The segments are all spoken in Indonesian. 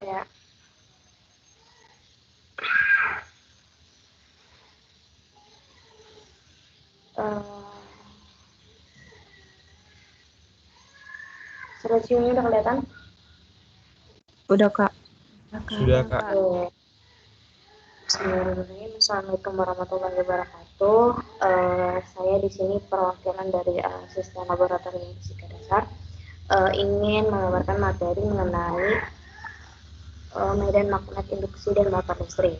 Ya. Resume-nya udah kelihatan? Udah, Kak. Sudah, Kak. Bismillahirrahmanirrahim. Assalamualaikum warahmatullahi wabarakatuh. Saya di sini perwakilan dari asisten laboratorium fisika dasar ingin mengabarkan materi mengenai medan magnet induksi dan motor listrik.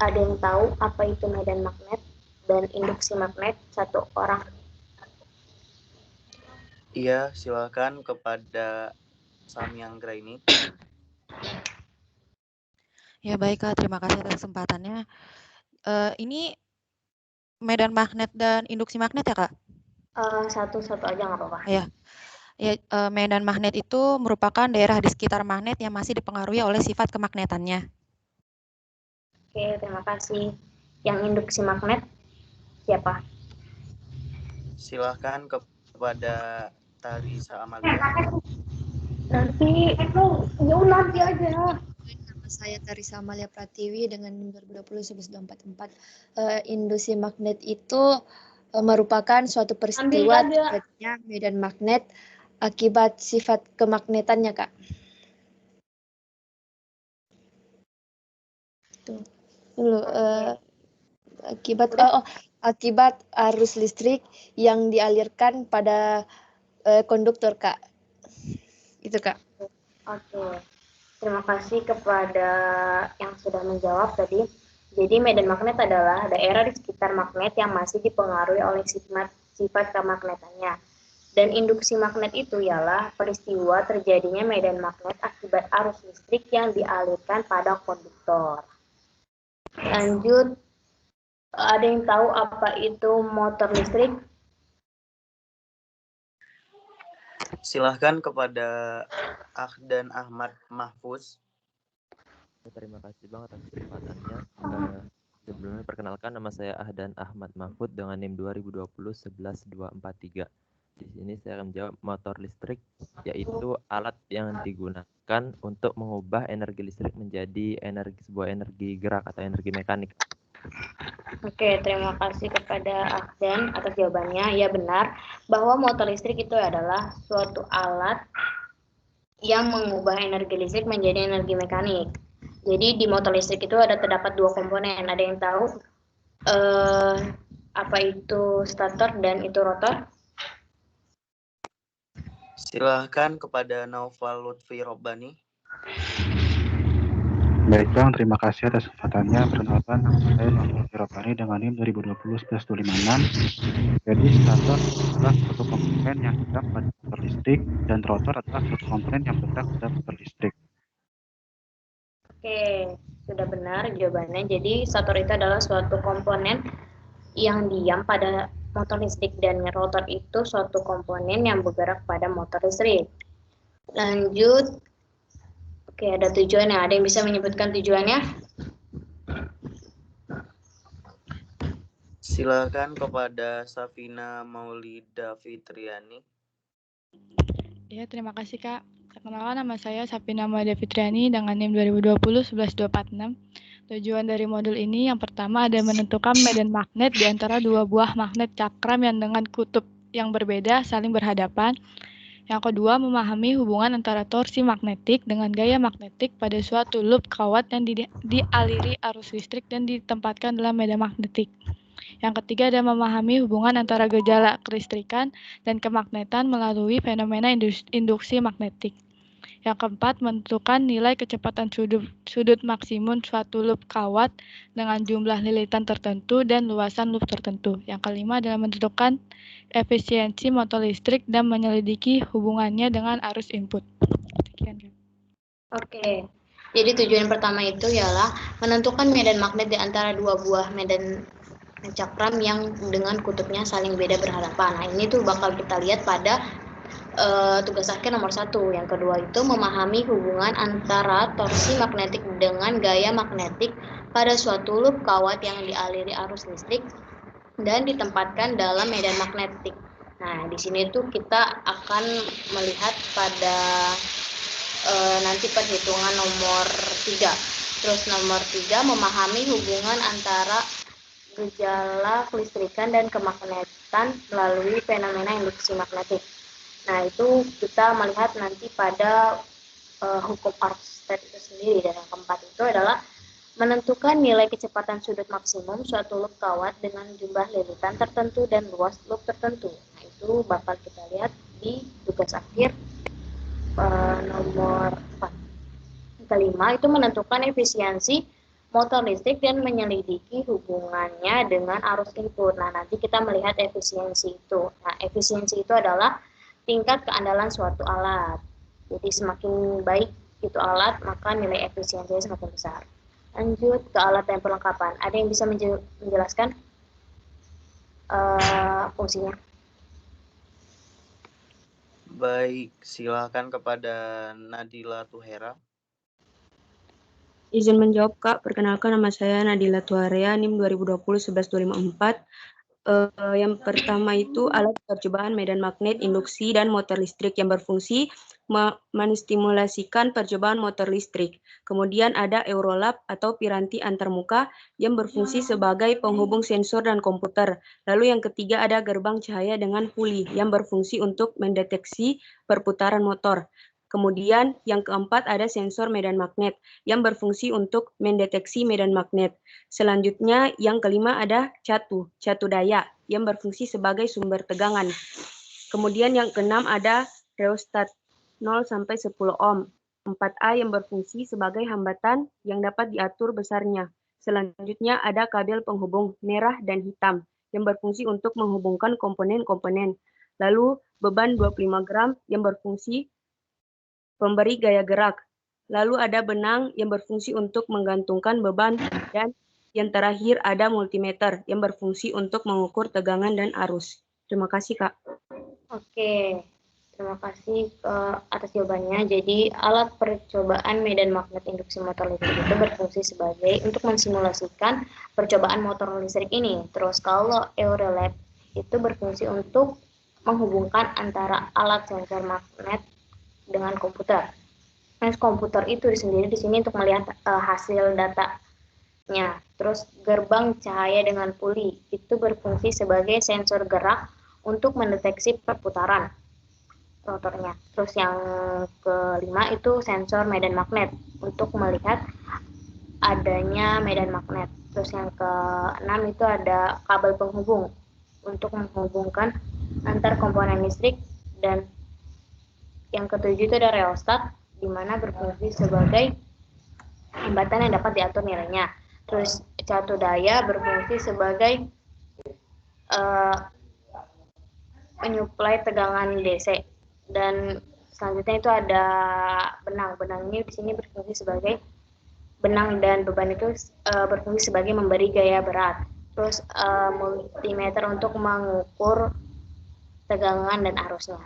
Ada yang tahu apa itu medan magnet dan induksi magnet? Satu orang. Iya, silakan kepada Samyanggra ini. Ya baik, Kak. Terima kasih atas kesempatannya. Ini medan magnet dan induksi magnet ya, Kak? Satu-satu aja nggak apa-apa. Ya, medan magnet itu merupakan daerah di sekitar magnet yang masih dipengaruhi oleh sifat kemagnetannya. Oke, terima kasih. Yang induksi magnet siapa? Silakan kepada Tarisa Amalia. Nanti aja. Nama saya Tarisa Amalia Pratiwi dengan NIM 2020-11244. Induksi magnet itu merupakan suatu peristiwa terjadinya medan magnet akibat sifat kemagnetannya, Kak. Dulu akibat arus listrik yang dialirkan pada konduktor, Kak. Itu, Kak. Oke. Terima kasih kepada yang sudah menjawab tadi. Jadi medan magnet adalah daerah di sekitar magnet yang masih dipengaruhi oleh sifat kemagnetannya. Dan induksi magnet itu ialah peristiwa terjadinya medan magnet akibat arus listrik yang dialirkan pada konduktor. Lanjut, ada yang tahu apa itu motor listrik? Silahkan kepada Ahdan Ahmad Mahfuz. Terima kasih banget atas kesempatannya. Sebelumnya perkenalkan, nama saya Ahdan Ahmad Mahfud dengan NIM 2020-11243. Di sini saya akan menjawab motor listrik, yaitu alat yang digunakan untuk mengubah energi listrik menjadi sebuah energi gerak atau energi mekanik. Oke, terima kasih kepada Ahdan atas jawabannya. Ya benar, bahwa motor listrik itu adalah suatu alat yang mengubah energi listrik menjadi energi mekanik. Jadi di motor listrik itu terdapat dua komponen. Ada yang tahu apa itu stator dan itu rotor? Silahkan kepada Naufal Lutfi Robbani. Baik Bang, terima kasih atas kesempatannya. Perkenalkan, nama saya Naufal Lutfi Robbani dengan NIM 2020-11256. Jadi stator adalah suatu komponen yang bergerak pada motor listrik dan rotor adalah suatu komponen yang bergerak pada motor listrik. Oke, sudah benar jawabannya. Jadi stator itu adalah suatu komponen yang diam pada motor listrik dan rotor itu suatu komponen yang bergerak pada motor listrik. Lanjut. Oke, ada tujuannya. Ada yang bisa menyebutkan tujuannya? Silakan kepada Safina Maulida Fitriani. Ya, terima kasih, Kak. Perkenalkan, nama saya Safina Maulida Fitriani dengan NIM 2020-11246. Tujuan dari modul ini yang pertama ada menentukan medan magnet di antara dua buah magnet cakram yang dengan kutub yang berbeda saling berhadapan. Yang kedua, memahami hubungan antara torsi magnetik dengan gaya magnetik pada suatu loop kawat yang dialiri arus listrik dan ditempatkan dalam medan magnetik. Yang ketiga ada memahami hubungan antara gejala kelistrikan dan kemagnetan melalui fenomena induksi magnetik. Yang keempat, menentukan nilai kecepatan sudut maksimum suatu loop kawat dengan jumlah lilitan tertentu dan luasan loop tertentu. Yang kelima adalah menentukan efisiensi motor listrik dan menyelidiki hubungannya dengan arus input. Sekian. Oke, jadi tujuan pertama itu ialah menentukan medan magnet di antara dua buah medan cakram yang dengan kutubnya saling beda berhadapan. Nah, ini tuh bakal kita lihat pada tugas akhir nomor 1. Yang kedua itu memahami hubungan antara torsi magnetik dengan gaya magnetik pada suatu loop kawat yang dialiri arus listrik dan ditempatkan dalam medan magnetik. Nah, di sini tuh kita akan melihat pada nanti perhitungan nomor 3. Terus nomor 3 memahami hubungan antara gejala kelistrikan dan kemagnetan melalui fenomena induksi magnetik. Nah, itu kita melihat nanti pada hukum Ørsted itu sendiri. Dan yang keempat itu adalah menentukan nilai kecepatan sudut maksimum suatu loop kawat dengan jumlah lilitan tertentu dan luas loop tertentu. Nah, itu bakal kita lihat di tugas akhir nomor 4. Kelima itu menentukan efisiensi motor listrik dan menyelidiki hubungannya dengan arus input. Nah, nanti kita melihat efisiensi itu. Nah, efisiensi itu adalah tingkat keandalan suatu alat. Jadi semakin baik itu alat, maka nilai efisiensinya semakin besar. Lanjut ke alat dan perlengkapan. Ada yang bisa menjelaskan fungsinya? Baik, silakan kepada Nadila Tuhera. Izin menjawab, Kak. Perkenalkan, nama saya Nadila Tuharea, NIM 2020-11254. Yang pertama itu alat percobaan medan magnet, induksi, dan motor listrik yang berfungsi menstimulasikan percobaan motor listrik. Kemudian ada Eurolab atau piranti antarmuka yang berfungsi sebagai penghubung sensor dan komputer. Lalu yang ketiga ada gerbang cahaya dengan puli yang berfungsi untuk mendeteksi perputaran motor. Kemudian yang keempat ada sensor medan magnet yang berfungsi untuk mendeteksi medan magnet. Selanjutnya yang kelima ada catu daya yang berfungsi sebagai sumber tegangan. Kemudian yang keenam ada rheostat 0 sampai 10 ohm. 4A yang berfungsi sebagai hambatan yang dapat diatur besarnya. Selanjutnya ada kabel penghubung merah dan hitam yang berfungsi untuk menghubungkan komponen-komponen. Lalu beban 25 gram yang berfungsi pemberi gaya gerak. Lalu ada benang yang berfungsi untuk menggantungkan beban, dan yang terakhir ada multimeter yang berfungsi untuk mengukur tegangan dan arus. Terima kasih, Kak. Oke, terima kasih atas jawabannya. Jadi alat percobaan medan magnet induksi motor listrik itu berfungsi sebagai untuk mensimulasikan percobaan motor listrik ini. Terus kalau Eurolab itu berfungsi untuk menghubungkan antara alat sensor magnet dengan komputer. Nah, komputer itu sendiri di sini untuk melihat hasil datanya. Terus gerbang cahaya dengan puli itu berfungsi sebagai sensor gerak untuk mendeteksi perputaran rotornya. Terus yang kelima itu sensor medan magnet untuk melihat adanya medan magnet. Terus yang keenam itu ada kabel penghubung untuk menghubungkan antar komponen listrik, dan yang ketujuh itu ada rheostat di mana berfungsi sebagai hambatan yang dapat diatur nilainya. Terus catu daya berfungsi sebagai menyuplai tegangan DC, dan selanjutnya itu ada benang. Benang ini di sini berfungsi sebagai benang, dan beban itu berfungsi sebagai memberi gaya berat. Terus multimeter untuk mengukur tegangan dan arusnya.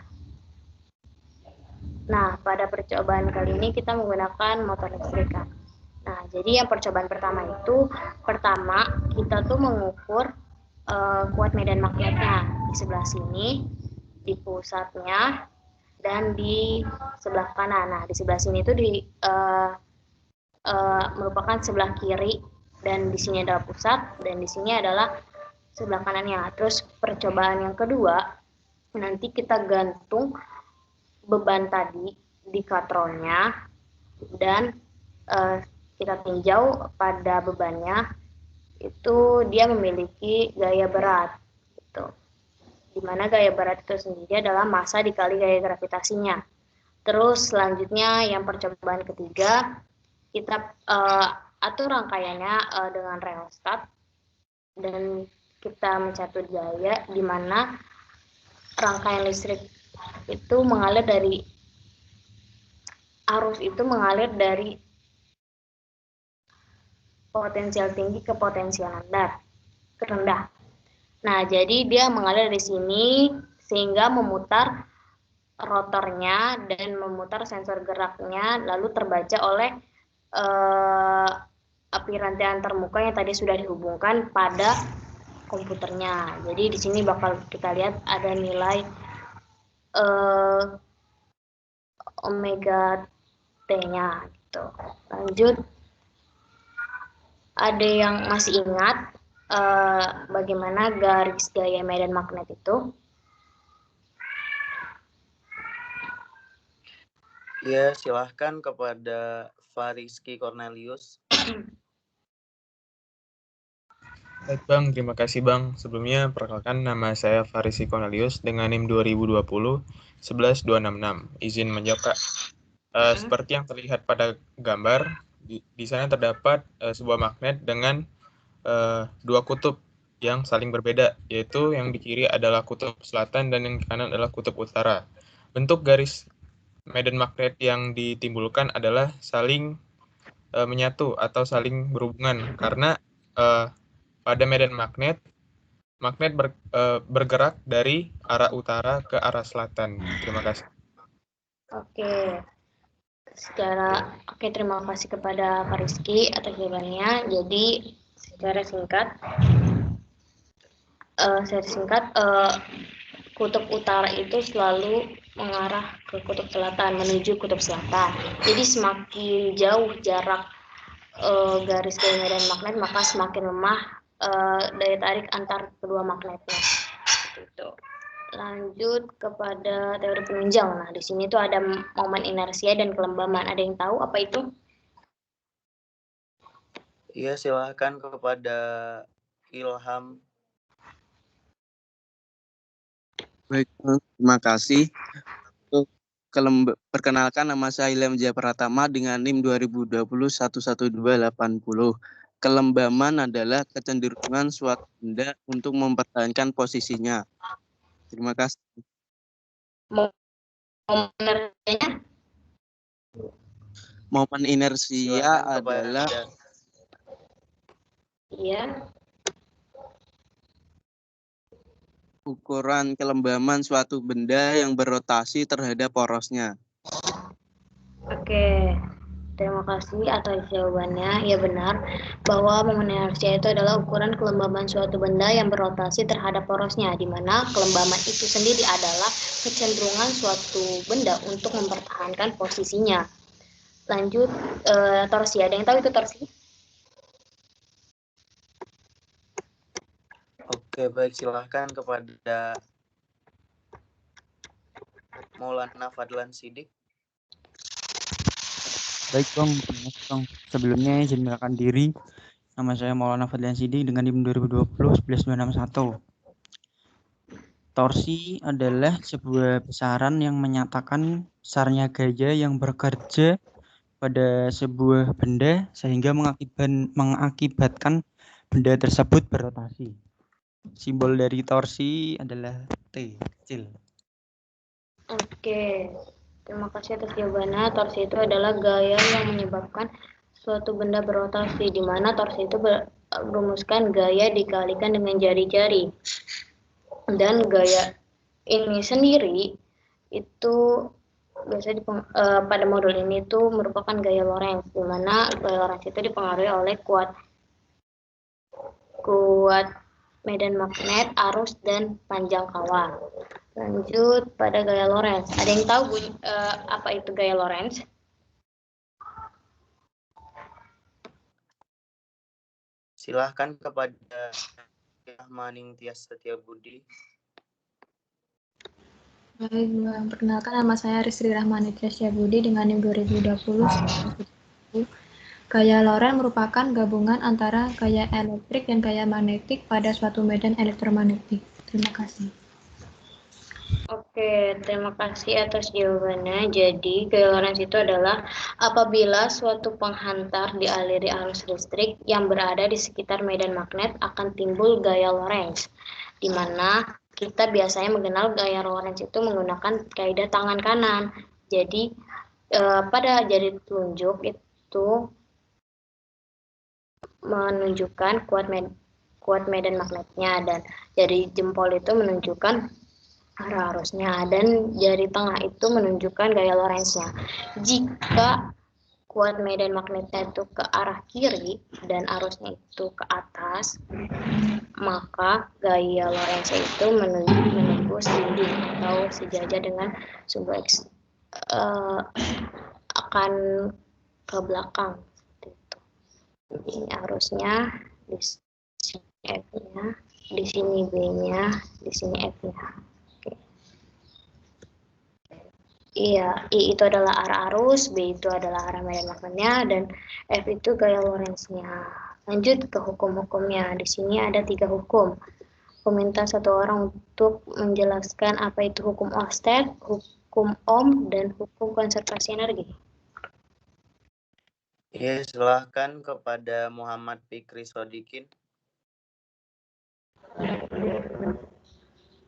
Nah, pada percobaan kali ini kita menggunakan motor listrik. Nah, jadi yang percobaan pertama itu, pertama kita tuh mengukur kuat medan magnetnya di sebelah sini, di pusatnya, dan di sebelah kanan. Nah, di sebelah sini itu merupakan sebelah kiri, dan di sini adalah pusat, dan di sini adalah sebelah kanannya. Terus percobaan yang kedua, nanti kita gantung beban tadi di katronnya, dan kita tinjau pada bebannya itu dia memiliki gaya berat gitu. Dimana gaya berat itu sendiri adalah massa dikali gaya gravitasinya. Terus selanjutnya yang percobaan ketiga, kita atur rangkaiannya dengan rheostat, dan kita mencatu daya di mana rangkaian listrik itu mengalir dari arus itu mengalir dari potensial tinggi ke potensial rendah. Nah, jadi dia mengalir dari sini sehingga memutar rotornya dan memutar sensor geraknya, lalu terbaca oleh piranti antarmuka yang tadi sudah dihubungkan pada komputernya. Jadi di sini bakal kita lihat ada nilai omega T-nya gitu. Lanjut, ada yang masih ingat bagaimana garis gaya medan magnet itu? Ya, silahkan kepada Fariski Cornelius. Baik Bang, terima kasih Bang. Sebelumnya perkenalkan nama saya Farisi Cornelius dengan NIM 2020-11266. Izin menjawab Kak. Seperti yang terlihat pada gambar, di sana terdapat sebuah magnet dengan dua kutub yang saling berbeda, yaitu yang di kiri adalah kutub selatan dan yang di kanan adalah kutub utara. Bentuk garis medan magnet yang ditimbulkan adalah saling menyatu atau saling berhubungan karena pada medan magnet bergerak dari arah utara ke arah selatan. Terima kasih. Oke. Terima kasih kepada Pak Rizky atas jawabannya. Jadi secara singkat, kutub utara itu selalu mengarah ke kutub selatan, menuju kutub selatan. Jadi semakin jauh jarak garis gaya medan magnet, maka semakin lemah daya tarik antar kedua magnetnya. Gitu. Lanjut kepada teori penunjang. Nah, di sini tuh ada momen inersia dan kelembaman. Ada yang tahu apa itu? Iya, silahkan kepada Ilham. Baik, terima kasih. Perkenalkan, nama saya Ilham Jaya Pratama dengan NIM 2020-11280. Kelembaman adalah kecenderungan suatu benda untuk mempertahankan posisinya. Terima kasih. Momen inersia adalah ukuran kelembaman suatu benda yang berotasi terhadap porosnya. Oke, terima kasih atas jawabannya. Ya benar, bahwa momen inersia itu adalah ukuran kelembaban suatu benda yang berotasi terhadap porosnya, di mana kelembaban itu sendiri adalah kecenderungan suatu benda untuk mempertahankan posisinya. Lanjut, torsi. Ada yang tahu itu torsi? Oke, baik, silahkan kepada Maulana Fadlan Sidik. Baik Bang, sebelumnya izin memperkenalkan diri. Nama saya Maulana Fadlan Sidik dengan NIM 2020-11261. Torsi adalah sebuah besaran yang menyatakan besarnya gaya yang bekerja pada sebuah benda sehingga mengakibatkan benda tersebut berotasi. Simbol dari torsi adalah T kecil. Oke, terima kasih atas jawabannya. Torsi itu adalah gaya yang menyebabkan suatu benda berotasi, di mana torsi itu merumuskan gaya dikalikan dengan jari-jari. Dan gaya ini sendiri itu biasanya pada modul ini itu merupakan gaya Lorentz, di mana gaya Lorentz itu dipengaruhi oleh kuat medan magnet, arus, dan panjang kawah. Lanjut pada gaya Lorentz. Ada yang tahu apa itu gaya Lorentz? Silahkan kepada Maning Tias Setiabudi. Baik, perkenalkan nama saya Rizri Rahmani Tias Setiabudi dengan NIM 2020. Gaya Lorentz merupakan gabungan antara gaya elektrik dan gaya magnetik pada suatu medan elektromagnetik. Terima kasih. Oke, terima kasih atas jawabannya. Jadi, gaya Lorentz itu adalah apabila suatu penghantar dialiri arus listrik yang berada di sekitar medan magnet akan timbul gaya Lorentz, di mana kita biasanya mengenal gaya Lorentz itu menggunakan kaidah tangan kanan. Jadi, pada jari telunjuk itu menunjukkan kuat medan magnetnya, dan jari jempol itu menunjukkan arah arusnya, dan jari tengah itu menunjukkan gaya Lorentz-nya. Jika kuat medan magnetnya itu ke arah kiri dan arusnya itu ke atas, maka gaya Lorentz itu menembus dinding atau sejajar dengan sumbu X akan ke belakang. Ini arusnya, di sini F-nya, di sini B-nya, di sini F-nya. Oke. Iya, I itu adalah arah arus, B itu adalah arah medan magnetnya, dan F itu gaya Lorentz-nya. Lanjut ke hukum-hukumnya. Di sini ada 3 hukum. Aku minta satu orang untuk menjelaskan apa itu hukum Oersted, hukum Ohm, dan hukum konservasi energi. Ya, silahkan kepada Muhammad Fikri Sodikin.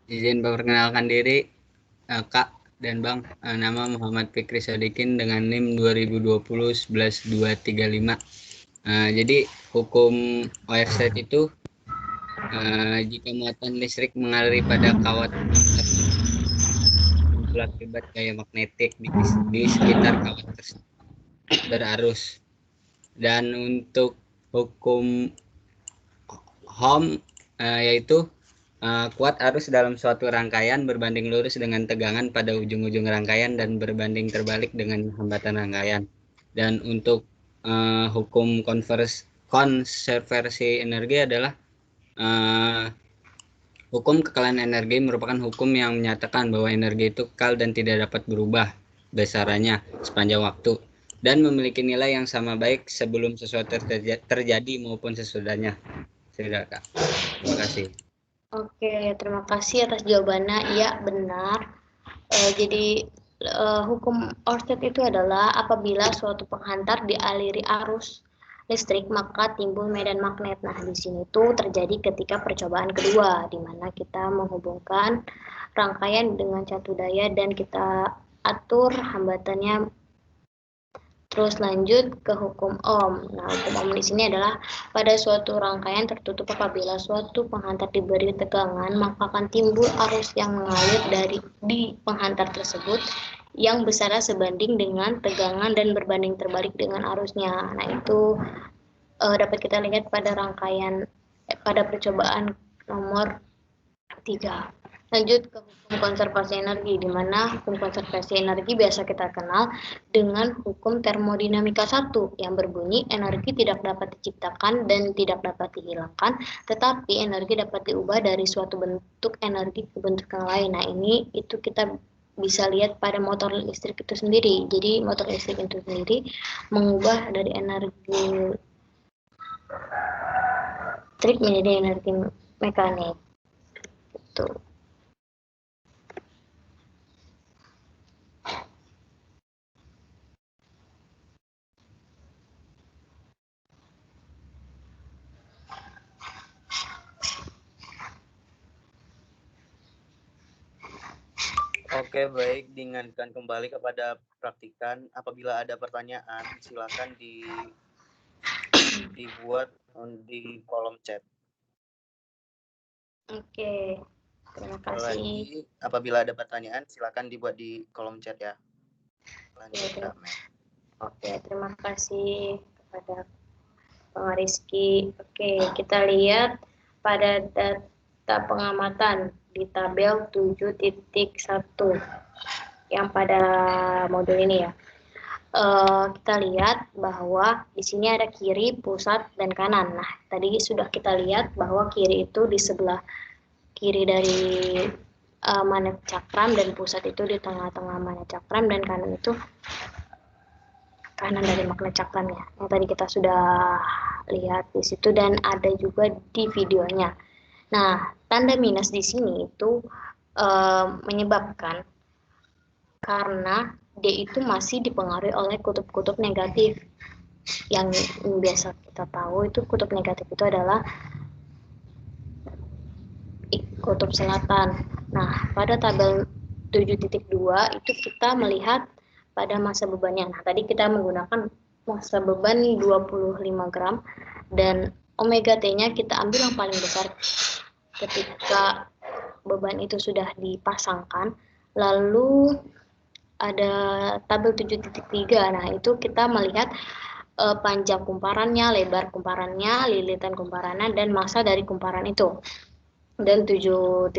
Izin memperkenalkan diri, Kak dan Bang. Nama Muhammad Fikri Sodikin dengan NIM 2020-11235. Jadi hukum Oersted itu jika muatan listrik mengalir pada kawat akibat gaya magnetik di sekitar kawat tersebut berarus. Dan untuk hukum Ohm yaitu kuat arus dalam suatu rangkaian berbanding lurus dengan tegangan pada ujung-ujung rangkaian dan berbanding terbalik dengan hambatan rangkaian. Dan untuk hukum konservasi energi adalah hukum kekalahan energi merupakan hukum yang menyatakan bahwa energi itu kekal dan tidak dapat berubah besarannya sepanjang waktu dan memiliki nilai yang sama baik sebelum sesuatu terjadi maupun sesudahnya. Sudah, Kak. Terima kasih. Oke, terima kasih atas jawabannya. Iya, benar. Jadi hukum Oersted itu adalah apabila suatu penghantar dialiri arus listrik maka timbul medan magnet. Nah, di sini tuh terjadi ketika percobaan kedua, di mana kita menghubungkan rangkaian dengan satu daya dan kita atur hambatannya. Terus lanjut ke hukum Ohm. Nah, hukum Ohm di sini adalah pada suatu rangkaian tertutup apabila suatu penghantar diberi tegangan, maka akan timbul arus yang mengalir di penghantar tersebut yang besarnya sebanding dengan tegangan dan berbanding terbalik dengan arusnya. Nah, itu dapat kita lihat pada rangkaian pada percobaan nomor 3. Lanjut ke hukum konservasi energi, di mana hukum konservasi energi biasa kita kenal dengan hukum termodinamika 1 yang berbunyi energi tidak dapat diciptakan dan tidak dapat dihilangkan, tetapi energi dapat diubah dari suatu bentuk energi ke bentuk yang lain. Nah, ini itu kita bisa lihat pada motor listrik itu sendiri. Jadi motor listrik itu sendiri mengubah dari energi listrik menjadi energi mekanik. Itu. Oke, baik. Diingatkan kembali kepada praktikan. Apabila ada pertanyaan, silakan dibuat di kolom chat. Oke, terima kasih. Lagi, apabila ada pertanyaan, silakan dibuat di kolom chat ya. Lanjut, Oke, terima kasih kepada Bang Rizky. Oke, kita lihat pada data pengamatan di tabel 7.1 yang pada modul ini ya. Kita lihat bahwa di sini ada kiri, pusat, dan kanan. Nah, tadi sudah kita lihat bahwa kiri itu di sebelah kiri dari magnet cakram dan pusat itu di tengah-tengah magnet cakram dan kanan itu kanan dari magnet cakramnya. Yang tadi kita sudah lihat di situ dan ada juga di videonya. Nah, tanda minus di sini itu menyebabkan karena D itu masih dipengaruhi oleh kutub-kutub negatif. Yang biasa kita tahu itu kutub negatif itu adalah kutub selatan. Nah, pada tabel 7.2 itu kita melihat pada massa bebannya. Nah, tadi kita menggunakan massa beban 25 gram dan omega T-nya kita ambil yang paling besar ketika beban itu sudah dipasangkan. Lalu ada tabel 7.3. Nah, itu kita melihat panjang kumparannya, lebar kumparannya, lilitan kumparannya, dan massa dari kumparan itu. Dan 7.4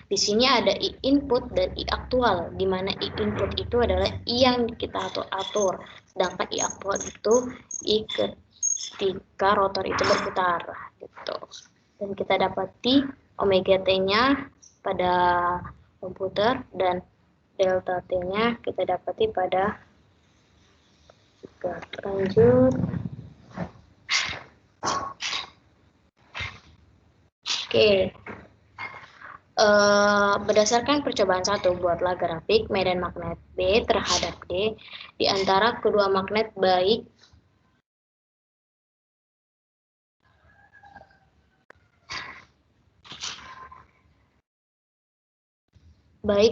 di sini ada I input dan I aktual, di mana I input itu adalah I yang kita atur, sedangkan I aktual itu I ketika rotor itu berputar gitu. Dan kita dapati omega T-nya pada komputer dan delta T-nya kita dapati pada lanjut. Oke, berdasarkan percobaan 1, buatlah grafik medan magnet B terhadap D di antara kedua magnet baik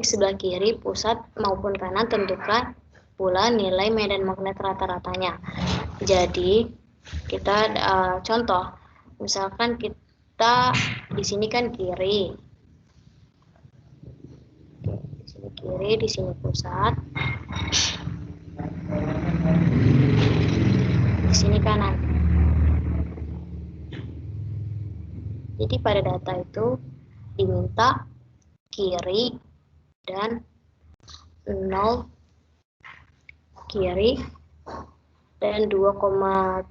sebelah kiri, pusat, maupun kanan. Tentukan pula nilai medan magnet rata-ratanya. Jadi, kita contoh, misalkan kita di sini kan kiri. Oke, di sini kiri, di sini pusat. Di sini kanan. Jadi pada data itu diminta kiri dan 0 kiri dan 2,7.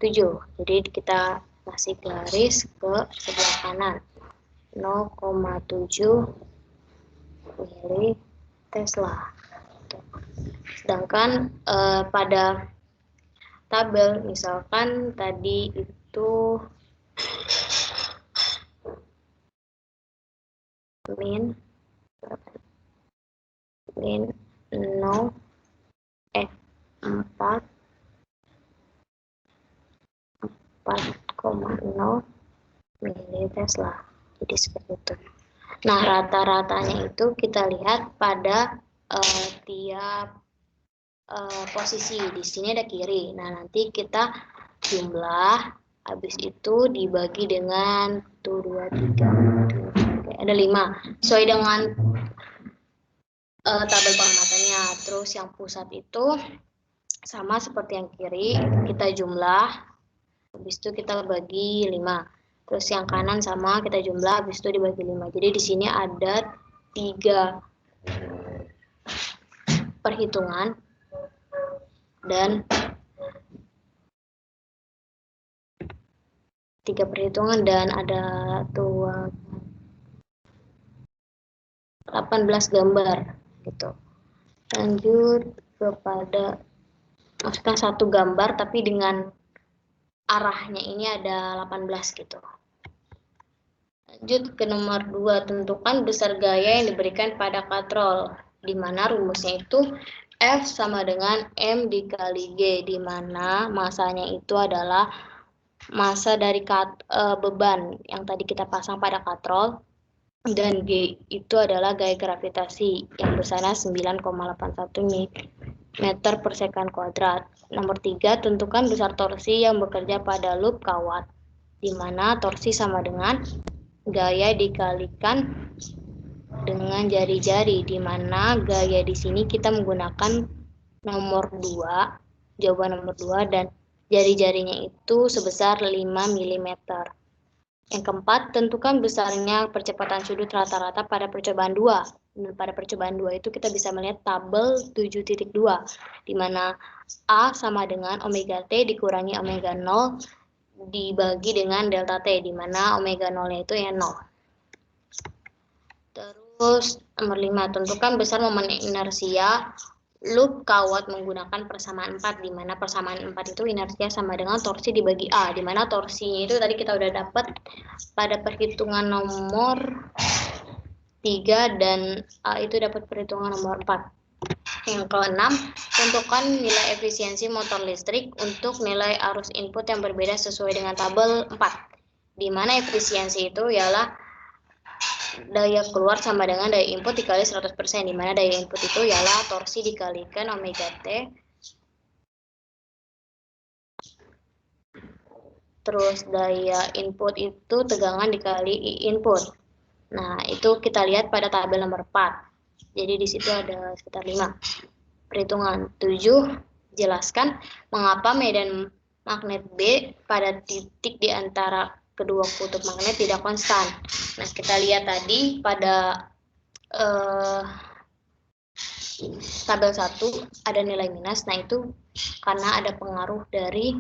Jadi kita kasih garis ke sebelah kanan 0,7 mili Tesla. Sedangkan pada tabel misalkan tadi itu min 0 4,0 mili Tesla. Jadi seperti itu. Nah, rata-ratanya itu kita lihat pada tiap posisi. Di sini ada kiri. Nah, nanti kita jumlah, habis itu dibagi dengan 1, 2, 3, ada 5. Sesuai dengan tabel pengamatannya. Terus yang pusat itu sama seperti yang kiri, kita jumlah, habis itu kita bagi 5. Terus yang kanan sama, kita jumlah, habis itu dibagi 5. Jadi di sini ada 3 perhitungan dan 3 perhitungan dan ada 18 gambar gitu. Lanjut kepada maksudnya 1 gambar tapi dengan arahnya ini ada 18 gitu. Lanjut ke nomor 2, tentukan besar gaya yang diberikan pada katrol, di mana rumusnya itu F sama dengan M dikali G, di mana masanya itu adalah massa dari beban yang tadi kita pasang pada katrol, dan G itu adalah gaya gravitasi yang besarnya 9,81 meter per sekon kuadrat. Nomor 3, tentukan besar torsi yang bekerja pada loop kawat, di mana torsi sama dengan gaya dikalikan dengan jari-jari, di mana gaya di sini kita menggunakan nomor 2, jawaban nomor 2, dan jari-jarinya itu sebesar 5 mm. Yang keempat, tentukan besarnya percepatan sudut rata-rata pada percobaan 2. Pada percobaan 2 itu kita bisa melihat tabel 7.2, di mana A sama dengan omega T dikurangi omega 0 dibagi dengan delta T, di mana omega 0-nya itu ya 0. Terus nomor 5, tentukan besar momen inersia loop kawat menggunakan persamaan 4, di mana persamaan 4 itu inersia sama dengan torsi dibagi A, di mana torsinya itu tadi kita udah dapat pada perhitungan nomor 3 dan A itu dapat perhitungan nomor 4. Yang keenam, tentukan nilai efisiensi motor listrik untuk nilai arus input yang berbeda sesuai dengan tabel 4, di mana efisiensi itu ialah daya keluar sama dengan daya input dikali 100%, di mana daya input itu ialah torsi dikalikan omega T. Terus daya input itu tegangan dikali I input. Nah, itu kita lihat pada tabel nomor 4. Jadi di situ ada sekitar 5. Perhitungan 7, jelaskan mengapa medan magnet B pada titik di antara kedua kutub magnet tidak konstan. Nah, kita lihat tadi pada tabel 1 ada nilai minus. Nah, itu karena ada pengaruh dari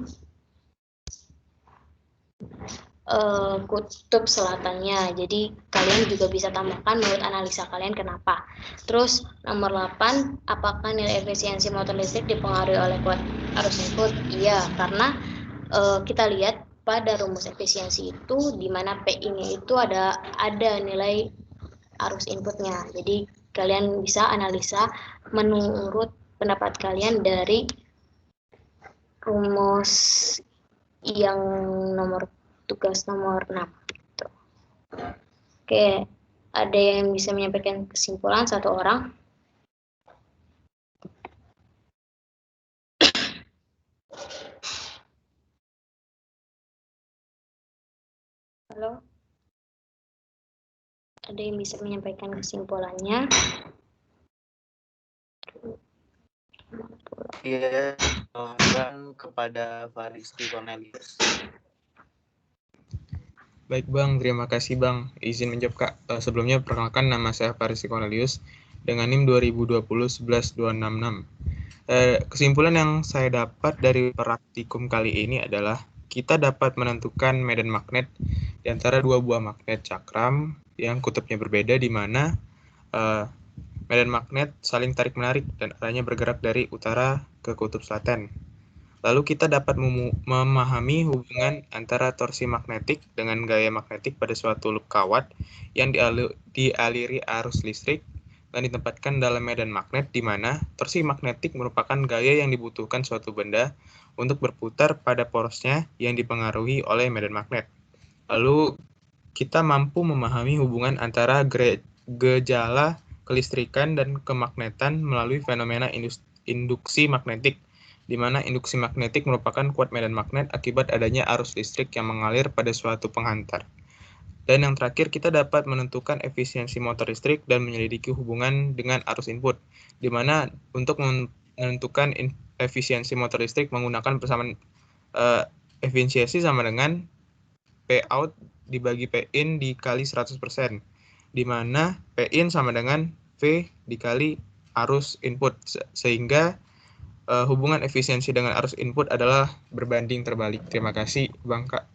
kutub selatannya. Jadi kalian juga bisa tambahkan menurut analisa kalian kenapa. Terus nomor 8, apakah nilai efisiensi motor listrik dipengaruhi oleh kuat arus input? Iya, karena kita lihat pada rumus efisiensi itu di mana PI-nya itu ada nilai arus inputnya. Jadi kalian bisa analisa menurut pendapat kalian dari rumus yang tugas nomor 6. Gitu. Oke, ada yang bisa menyampaikan kesimpulan satu orang? Halo? Ada yang bisa menyampaikan kesimpulannya? Iya, kepada Faristi Cornelius. Baik Bang, terima kasih Bang. Izin menjawab Kak. Sebelumnya perkenalkan nama saya Faristi Cornelius dengan NIM 2020-11266. Kesimpulan yang saya dapat dari praktikum kali ini adalah kita dapat menentukan medan magnet di antara dua buah magnet cakram yang kutubnya berbeda, di mana medan magnet saling tarik-menarik dan arahnya bergerak dari utara ke kutub selatan. Lalu kita dapat memahami hubungan antara torsi magnetik dengan gaya magnetik pada suatu loop kawat yang dialiri arus listrik dan ditempatkan dalam medan magnet, di mana torsi magnetik merupakan gaya yang dibutuhkan suatu benda untuk berputar pada porosnya yang dipengaruhi oleh medan magnet. Lalu kita mampu memahami hubungan antara gejala kelistrikan dan kemagnetan melalui fenomena induksi magnetik, di mana induksi magnetik merupakan kuat medan magnet akibat adanya arus listrik yang mengalir pada suatu penghantar. Dan yang terakhir, kita dapat menentukan efisiensi motor listrik dan menyelidiki hubungan dengan arus input, di mana untuk menentukan efisiensi motor listrik menggunakan persamaan efisiensi sama dengan P out dibagi P in dikali 100%, di mana P in sama dengan V dikali arus input, sehingga hubungan efisiensi dengan arus input adalah berbanding terbalik. Terima kasih, Bang Kak.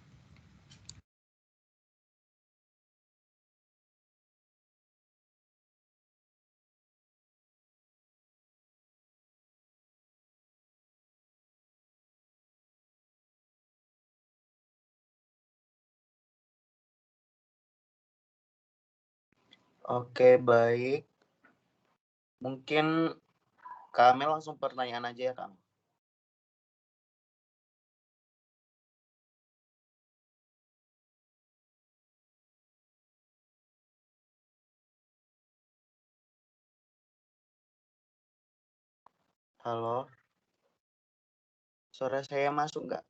Oke, baik. Mungkin kami langsung pertanyaan aja ya, Kang. Halo. Suara saya masuk nggak?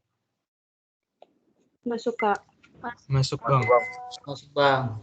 Masuk, Kak. Masuk, Bang. Masuk Bang.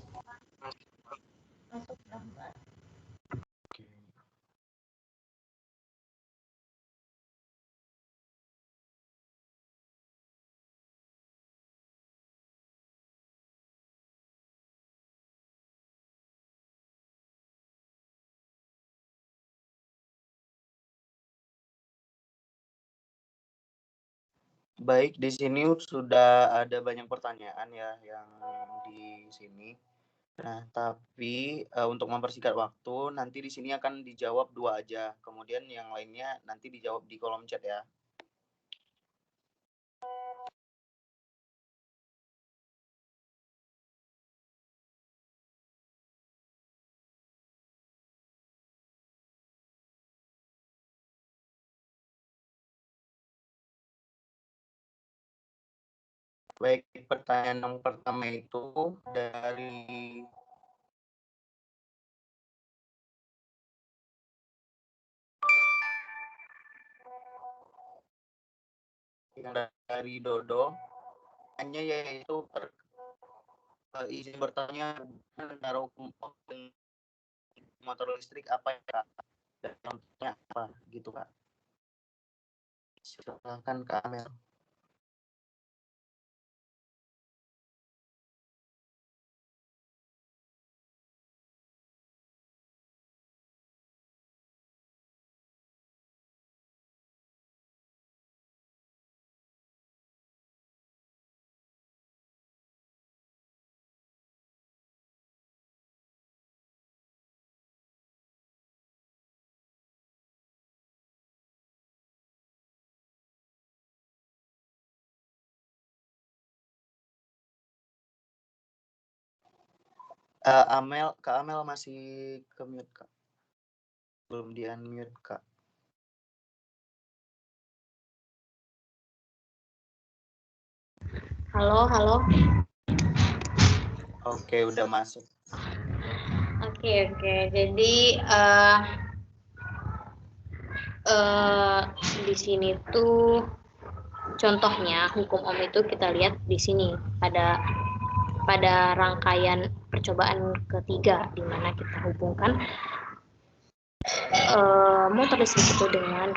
Baik, di sini sudah ada banyak pertanyaan ya yang di sini. Nah, tapi untuk mempersingkat waktu, nanti di sini akan dijawab 2 aja. Kemudian yang lainnya nanti dijawab di kolom chat ya. Baik, pertanyaan yang pertama itu dari Dodo. Hanya yaitu izin bertanya antara motor listrik apa ya, Kak? Dan contohnya apa gitu, Kak? Silakan Kak Amel. Kak Amel masih ke mute, Kak. Belum di-unmute, Kak. Halo, halo. Oke, udah masuk. Oke. Jadi di sini tuh contohnya hukum Ohm itu kita lihat di sini pada rangkaian percobaan ketiga di mana kita hubungkan motor listrik itu dengan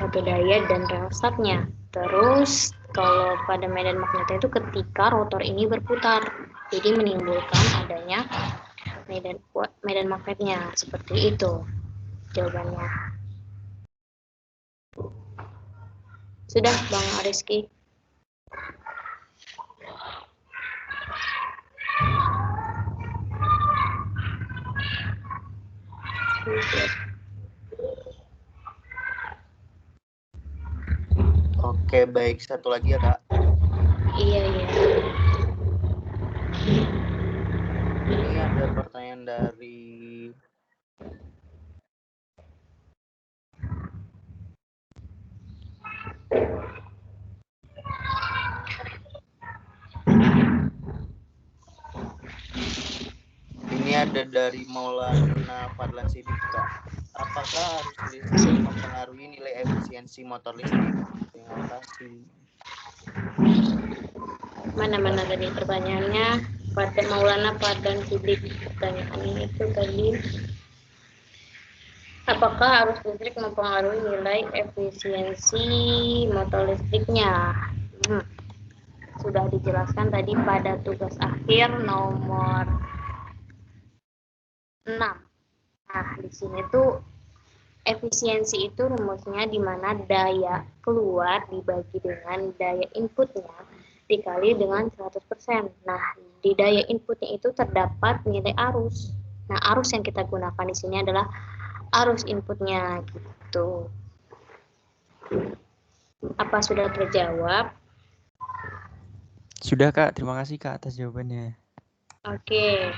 satu daya dan rheostatnya. Terus kalau pada medan magnetnya itu ketika rotor ini berputar, jadi menimbulkan adanya medan magnetnya. Seperti itu jawabannya. Sudah, Bang Ariski. Oke, baik. Satu lagi ya, Kak. Iya. Ini ada pertanyaan dari Maulana Fadlan Sidik, Kak. Apakah arus listrik mempengaruhi nilai efisiensi motor listrik? Terima kasih. Mana tadi pertanyaannya? Pada Maulana Fadlan Sidik. Pertanyaannya itu tadi, apakah arus listrik mempengaruhi nilai efisiensi motor listriknya? Sudah dijelaskan tadi pada tugas akhir nomor 6. Nah, di sini tuh efisiensi itu rumusnya di mana daya keluar dibagi dengan daya inputnya dikali dengan 100%. Nah, di daya inputnya itu terdapat nilai arus. Nah, arus yang kita gunakan di sini adalah arus inputnya gitu. Apa sudah terjawab? Sudah, Kak. Terima kasih, Kak, atas jawabannya. Oke.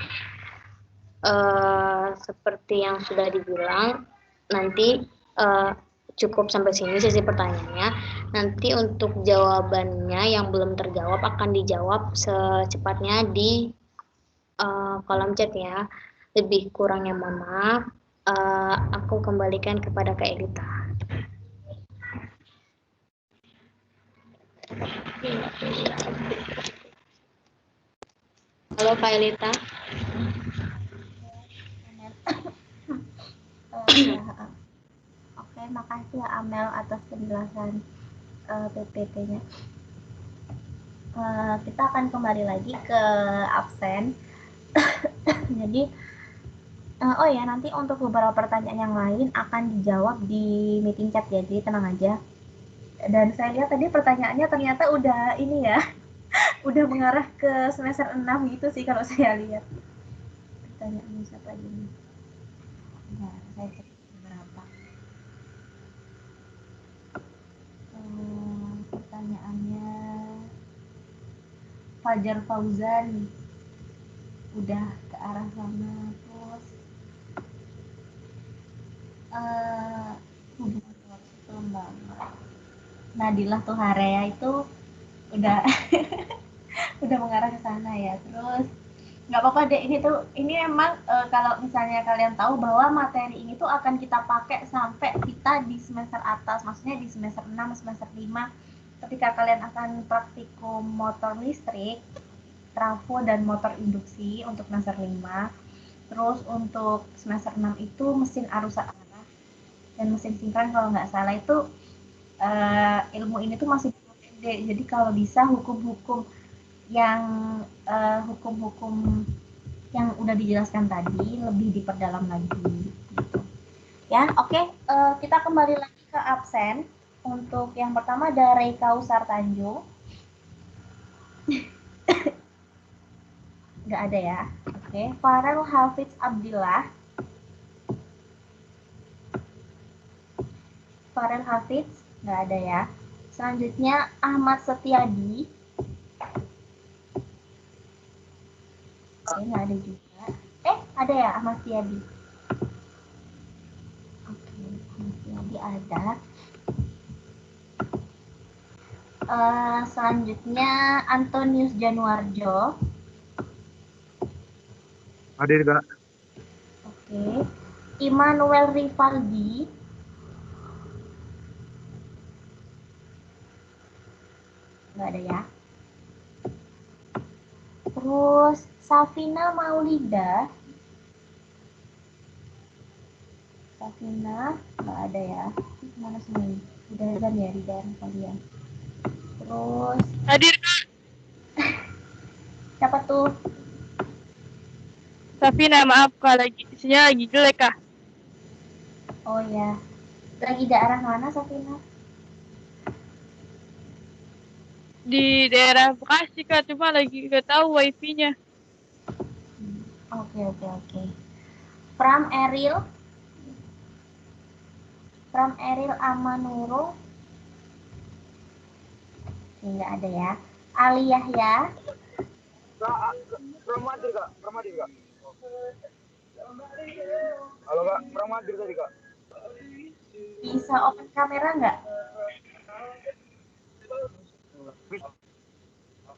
Seperti yang sudah dibilang, nanti cukup sampai sini sesi pertanyaannya. Nanti untuk jawabannya yang belum terjawab akan dijawab secepatnya di kolom chat ya. Lebih kurangnya mohon maaf. Aku kembalikan kepada Kak Elita. Halo Kak Elita. Oke, makasih ya Amel atas penjelasan PPT-nya. Kita akan kembali lagi ke absen. Jadi, oh ya, nanti untuk beberapa pertanyaan yang lain akan dijawab di meeting chat ya, jadi tenang aja. Dan saya lihat tadi pertanyaannya ternyata udah ini ya, udah mengarah ke semester 6 gitu sih kalau saya lihat. Pertanyaannya siapa aja nih? Nah, saya cek beberapa. Pertanyaannya Fajar Fauzan udah ke arah sana. Terus hubungan kelembagaan Nadilah Tuharea itu udah udah mengarah ke sana ya. Terus nggak apa-apa deh, ini emang kalau misalnya kalian tahu bahwa materi ini tuh akan kita pakai sampai kita di semester atas, maksudnya di semester 6, semester 5 ketika kalian akan praktikum motor listrik, trafo dan motor induksi untuk semester 5. Terus untuk semester 6 itu mesin arus arah dan mesin sinkron kalau nggak salah itu ilmu ini tuh masih gede. Jadi kalau bisa hukum-hukum yang yang udah dijelaskan tadi lebih diperdalam lagi gitu. Ya, oke, kita kembali lagi ke absen. Untuk yang pertama ada Ray Kausar Tanjung. Nggak ada ya. Oke, Farel Hafiz Abdillah. Farel Hafiz, nggak ada ya. Selanjutnya Ahmad Setiadi. Oke, nggak ada juga. Ada ya Ahmad Tiadi. Oke, Ahmad Tiadi ada. Selanjutnya Antonius Januarjo. Hadir, Kak. Oke. Immanuel Rivaldi. Nggak ada ya. Terus Safina Maulida. Safina nggak ada ya. Mana sini? Udah azan ya di daerah kalian. Terus Hadir. siapa tuh? Safina, maaf Kak, sinyal lagi jelek Kak. Oh ya. Lagi daerah mana Safina? Di daerah Bekasi Kak, cuma lagi nggak tahu wifi-nya. Oke. Pram Eril Amanurul. Nggak ada ya. Ali Yahya. Pramadir Kak. Halo Kak, Pramadir tadi Kak. Bisa open kamera nggak?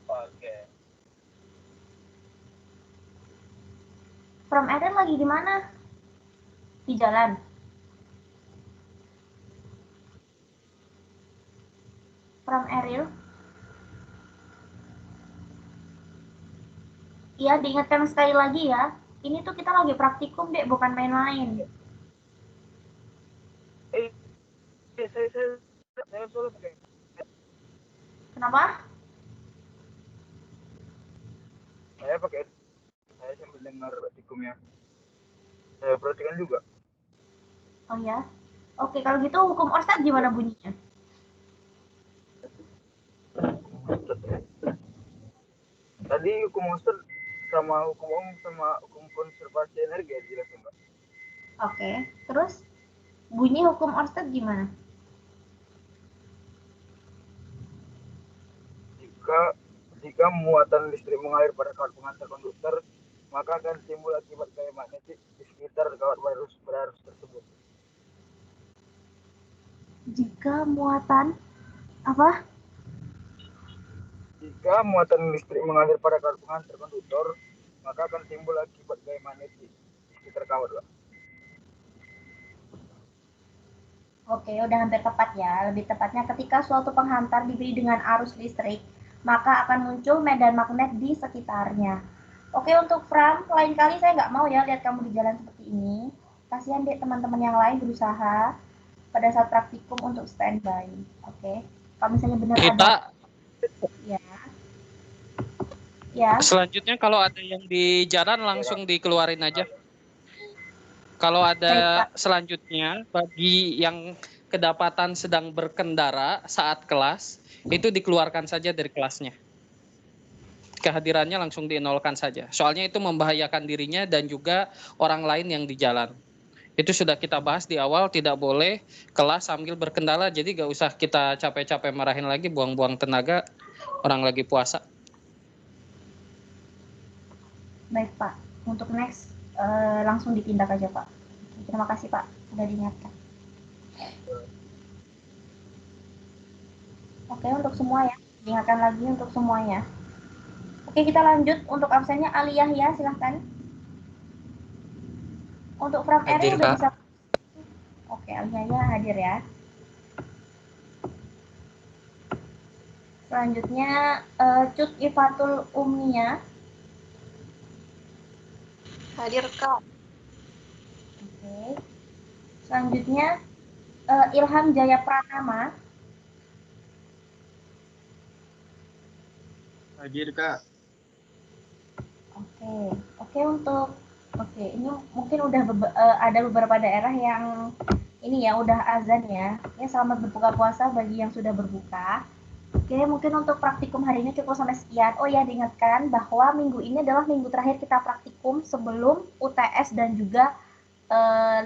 Oke. Pram Eril lagi di mana? Di jalan. Pram Eril. Iya, diingatkan sekali lagi ya. Ini tuh kita lagi praktikum, Dek, bukan main-main. Saya solo pakai. Kenapa? Saya sambil dengar praktikumnya. Saya perhatikan juga. Oh ya. Oke, kalau gitu hukum Orsted gimana bunyinya? Tadi hukum monster sama hukum umum sama hukum konservasi energi ya dijelasin Mbak. Oke, terus bunyi hukum Orsted gimana? Jika muatan listrik mengalir pada kawat pengantar konduktor, maka akan timbul akibat gaya magnetik di sekitar kawat berarus tersebut. Jika muatan apa? Jika muatan listrik mengalir pada kawat pengantar konduktor, maka akan timbul akibat gaya magnetik di sekitar kawat. Oke, udah hampir tepat ya. Lebih tepatnya ketika suatu penghantar diberi dengan arus listrik, maka akan muncul medan magnet di sekitarnya. Oke, untuk Fram, lain kali saya nggak mau ya lihat kamu di jalan seperti ini. Kasihan deh teman-teman yang lain berusaha pada saat praktikum untuk standby. Oke, kalau misalnya benar ada. Ya. Selanjutnya kalau ada yang di jalan langsung dikeluarin aja. Kalau ada selanjutnya bagi yang kedapatan sedang berkendara saat kelas, itu dikeluarkan saja dari kelasnya. Kehadirannya langsung dinolkan saja. Soalnya itu membahayakan dirinya dan juga orang lain yang di jalan. Itu sudah kita bahas di awal, tidak boleh kelas sambil berkendara, jadi gak usah kita capek-capek marahin lagi, buang-buang tenaga, orang lagi puasa. Baik Pak, untuk next langsung ditindak aja Pak. Terima kasih Pak, sudah diingatkan. Oke, untuk semua ya, diingatkan lagi untuk semuanya. Oke, kita lanjut untuk absennya Ali Yahya, silahkan. Untuk Pram Eril udah bisa. Oke, Ali Yahya hadir ya. Selanjutnya Cut Ifatul Umnia. Hadir Kak. Oke. Selanjutnya Ilham Jaya Pratama. Hadir Kak. Oke ini mungkin udah ada beberapa daerah yang ini ya udah azan ya. Ya selamat berbuka puasa bagi yang sudah berbuka. Oke, mungkin untuk praktikum hari ini cukup sampai sekian. Oh ya, diingatkan bahwa minggu ini adalah minggu terakhir kita praktikum sebelum UTS dan juga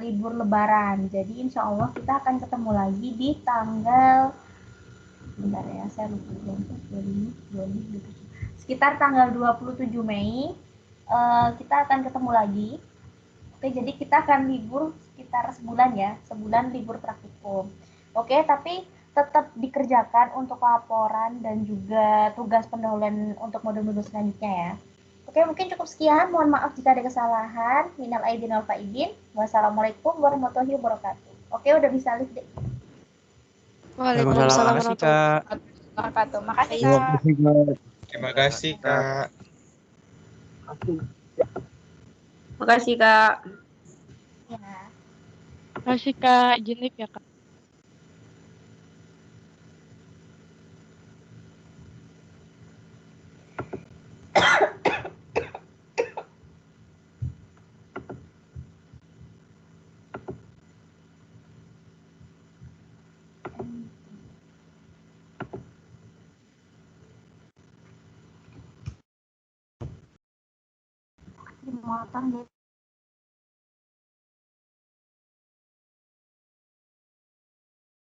libur lebaran. Jadi insya Allah kita akan ketemu lagi di tanggal bentar ya, saya lupa sekitar tanggal 27 Mei kita akan ketemu lagi. Oke, jadi kita akan libur sekitar sebulan ya, sebulan libur praktikum. Oke, tapi tetap dikerjakan untuk laporan dan juga tugas pendahuluan untuk modul-modul selanjutnya ya. Oke, mungkin cukup sekian. Mohon maaf jika ada kesalahan. Minal aidin wal faizin. Wassalamualaikum warahmatullahi wabarakatuh. Oke, udah bisa live deh. Waalaikumsalam warahmatullahi Wabarakatuh. Makasih, Kak. Terima kasih, Kak. Makasih, Kak. Ya. Makasih Kak, izin live ya Kak. Motor